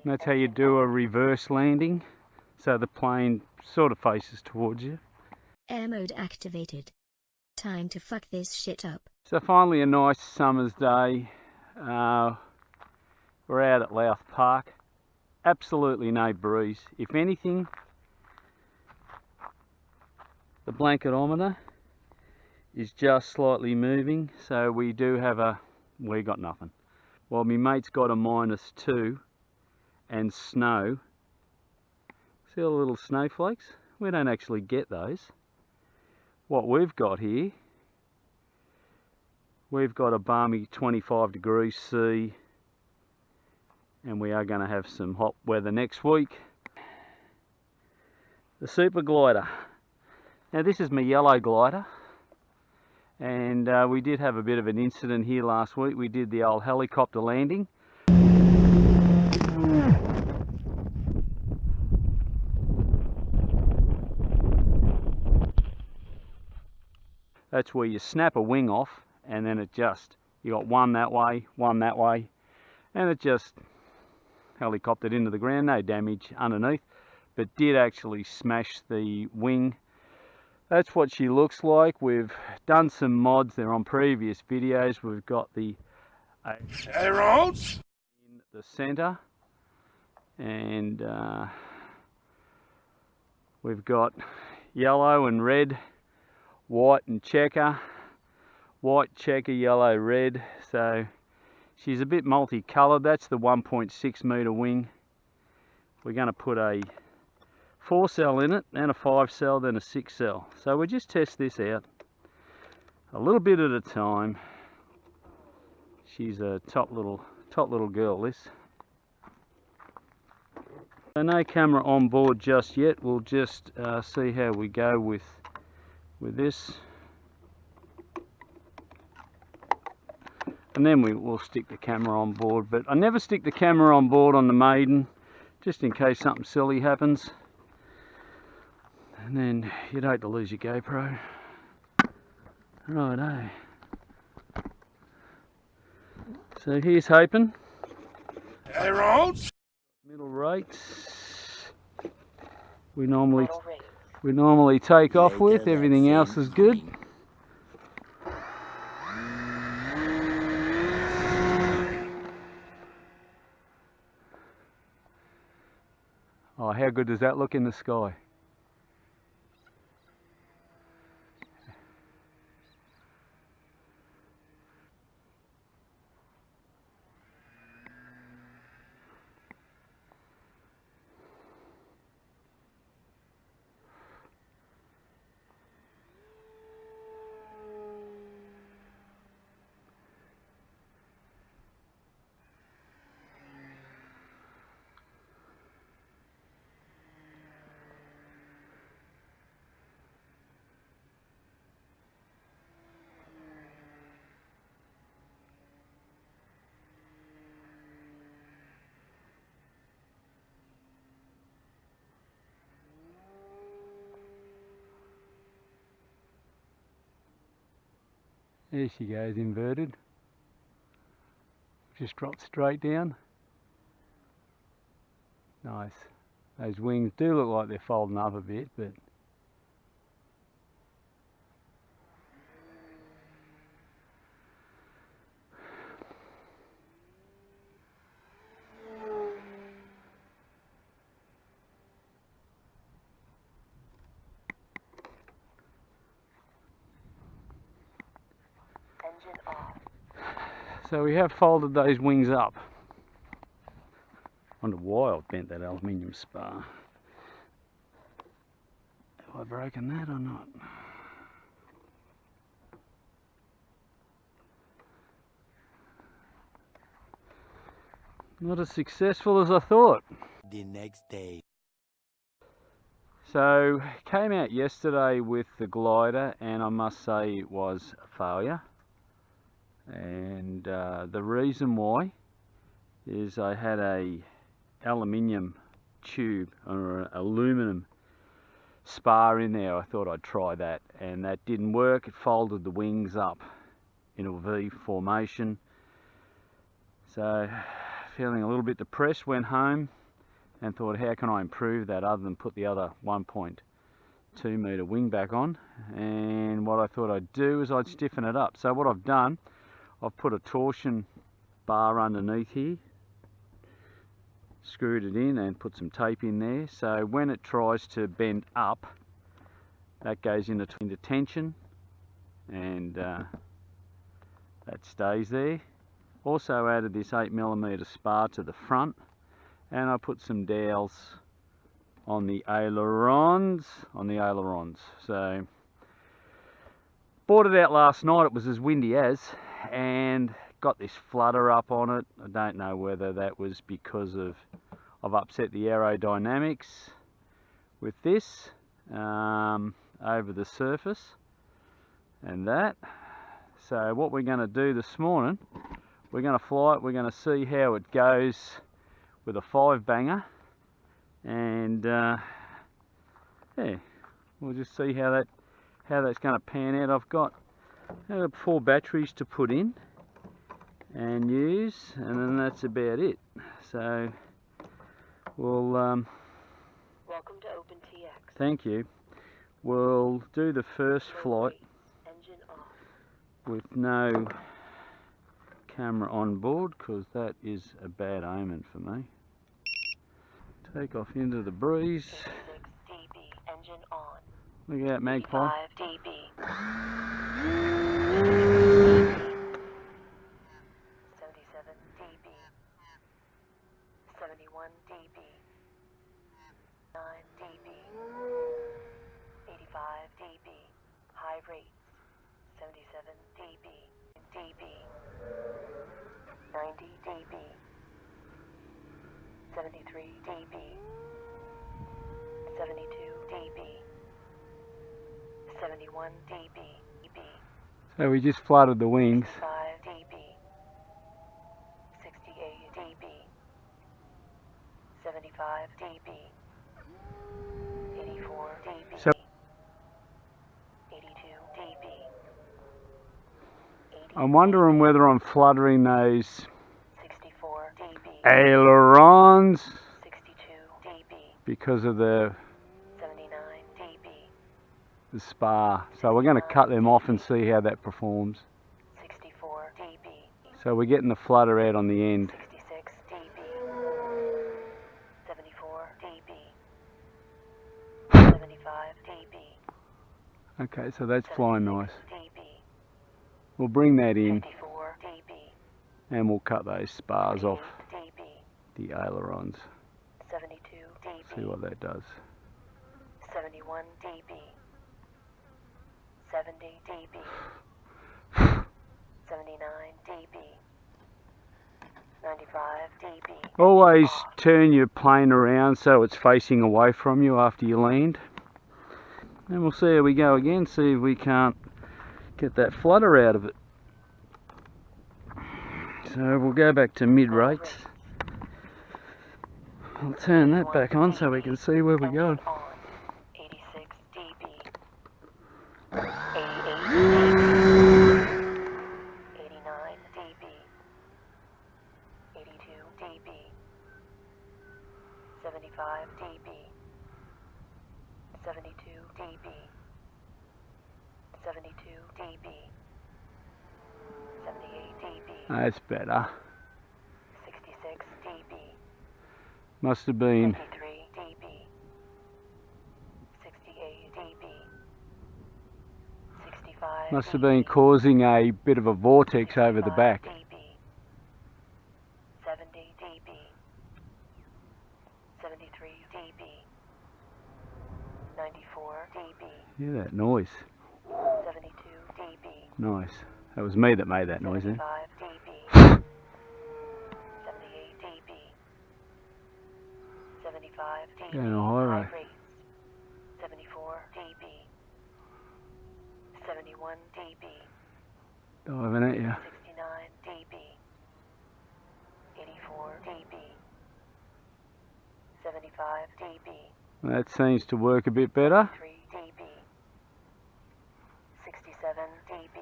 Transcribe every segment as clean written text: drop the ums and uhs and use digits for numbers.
And that's how you do a reverse landing, so the plane sort of faces towards you. Air mode activated. Time to fuck this shit up. So finally a nice summer's day. We're out at Louth Park. Absolutely no breeze. If anything, the blanketometer is just slightly moving, so we do have we got nothing. Well, my mate's got a -2 and snow. See all the little snowflakes? We don't actually get those. What we've got here, we've got a balmy 25 degrees C, and we are going to have some hot weather next week. The Super Glider. Now this is my yellow glider, and we did have a bit of an incident here last week. We did the old helicopter landing. That's where you snap a wing off, and then it just, you got one that way, and it just helicoptered into the ground. No damage underneath, but did actually smash the wing. That's what she looks like. We've done some mods there on previous videos. We've got the arrows in the center, and we've got yellow and red, white and checker, white, checker, yellow, red. So she's a bit multicolored. That's the 1.6 meter wing. We're going to put a 4-cell in it, then a 5-cell, then a 6-cell. So we'll just test this out a little bit at a time. She's a top little girl, this. So no camera on board just yet. We'll just see how we go with this, and then we'll stick the camera on board. But I never stick the camera on board on the maiden, just in case something silly happens, and then you'd hate to lose your GoPro. Righto. So here's hoping. Arrows. Middle rates. We normally take off with. Everything else is good. Oh, how good does that look in the sky? There she goes, inverted. Just dropped straight down. Nice. Those wings do look like they're folding up a bit, but so we have folded those wings up. Wonder why I've bent that aluminium spar. Have I broken that or not? Not as successful as I thought. The next day. So came out yesterday with the glider, and I must say it was a failure. And the reason why is I had a aluminium tube or an aluminum spar in there. I thought I'd try that, and that didn't work. It folded the wings up in a V formation. So feeling a little bit depressed, went home and thought, how can I improve that other than put the other 1.2 metre wing back on? And what I thought I'd do is I'd stiffen it up. So what I've done, I've put a torsion bar underneath here, screwed it in and put some tape in there, so when it tries to bend up, that goes into tension and that stays there. Also added this 8mm spar to the front, and I put some dowels on the ailerons. So bought it out last night, it was as windy as, and got this flutter up on it. I don't know whether that was because of I've upset the aerodynamics with this over the surface and that. So what we're going to do this morning, we're going to fly it, we're going to see how it goes with a 5-banger, and yeah, we'll just see how that's going to pan out. I've got 4 batteries to put in and use, and then that's about it. So we'll welcome to OpenTX. Thank you. We'll do the first flight Engine off. with no camera on board, because that is a bad omen for me. Take off into the breeze. 86 dB. Engine on. Look at that magpie. 5 dB. 77 dB. 71 dB. 9 dB. 85 dB. High rates. 77 dB. dB. 90 dB. 73 dB. 72 dB. 71 dB. So we just flooded the wings. 5 dB. 68 dB. 75 dB. 84 dB. So 82 dB. 80 I'm wondering whether I'm fluttering those 64 dB. ailerons 62 dB. because of the 79 dB. spar. So we're going to cut them off and see how that performs. 64 dB. So we're getting the flutter out on the end. 66 dB. 74 dB. 75 dB. Okay, so that's flying nice. 76 dB. We'll bring that in 54 dB. and we'll cut those spars off 48 dB. the ailerons. 72 dB. See what that does. 71 dB. 70 dB. 79 dB. 95 dB. Always turn your plane around so it's facing away from you after you land. And we'll see how we go again, see if we can't get that flutter out of it. So we'll go back to mid rates. I'll turn that back on so we can see where we're going. 86 dB. 88 dB. 89 dB. 82 dB. 75 dB. 72 dB. 72 dB. 78 dB. That's better. 66 dB. Must have been 53 dB. 68 dB. 65 must have been causing a bit of a vortex over the 65 back. dB. 70 dB. 73 dB. 94 dB. Hear that noise? 72 dB. Nice. That was me that made that noise then. 75 dB. 78 dB. 75 dB. Going a high rate. rates. 74 dB. 71 dB. Diving at you. 69 dB. 84 dB. 75 dB. That seems to work a bit better. 3 dB. 67 dB.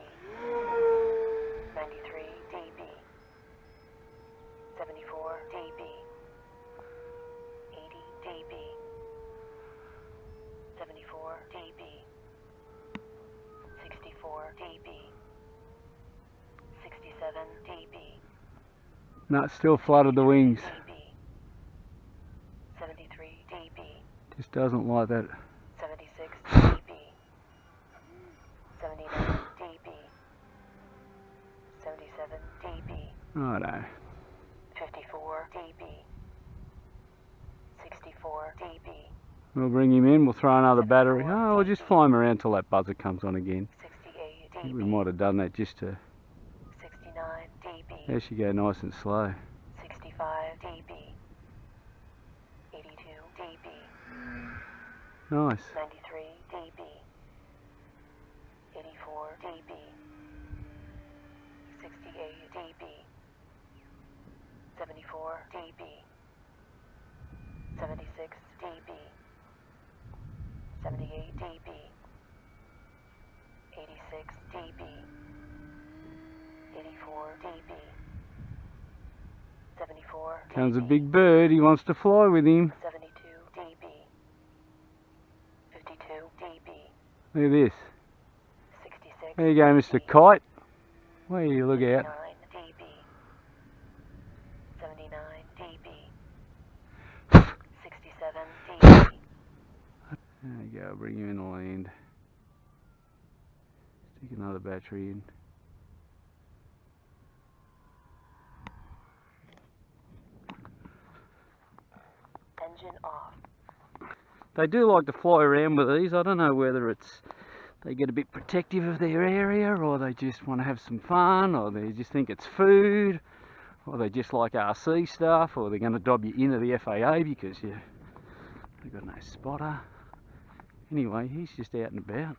93 dB. 74 DB. No, it's still flooded the wings. DB. 73 DB. Just doesn't like that. 76 DB. 79 DB. 77 DB. Righto. 54 DB. 64 DB. We'll bring him in, we'll throw another battery. Oh, we'll just fly him around till that buzzer comes on again. 68 I think we DB. might have done that just to... 69 DB. There she go, nice and slow. 65 DB. 82 DB. Nice. 93 DB. 84 DB. 68 DB. 74 DB. 76 DB. 78 DB. 86 DB. 84 DB. 74 Comes a DB. big bird, he wants to fly with him. 72 DB. 52 DB. Look at this. 66 There you go, Mr. Kite. Where you look out. 79 DB. 79 DB. 67 DB. There you go, bring him in the land. Stick another battery in. Engine off. They do like to fly around with these. I don't know whether it's they get a bit protective of their area, or they just want to have some fun, or they just think it's food, or they just like RC stuff, or they're going to dob you into the FAA because they've got no spotter. Anyway, he's just out and about.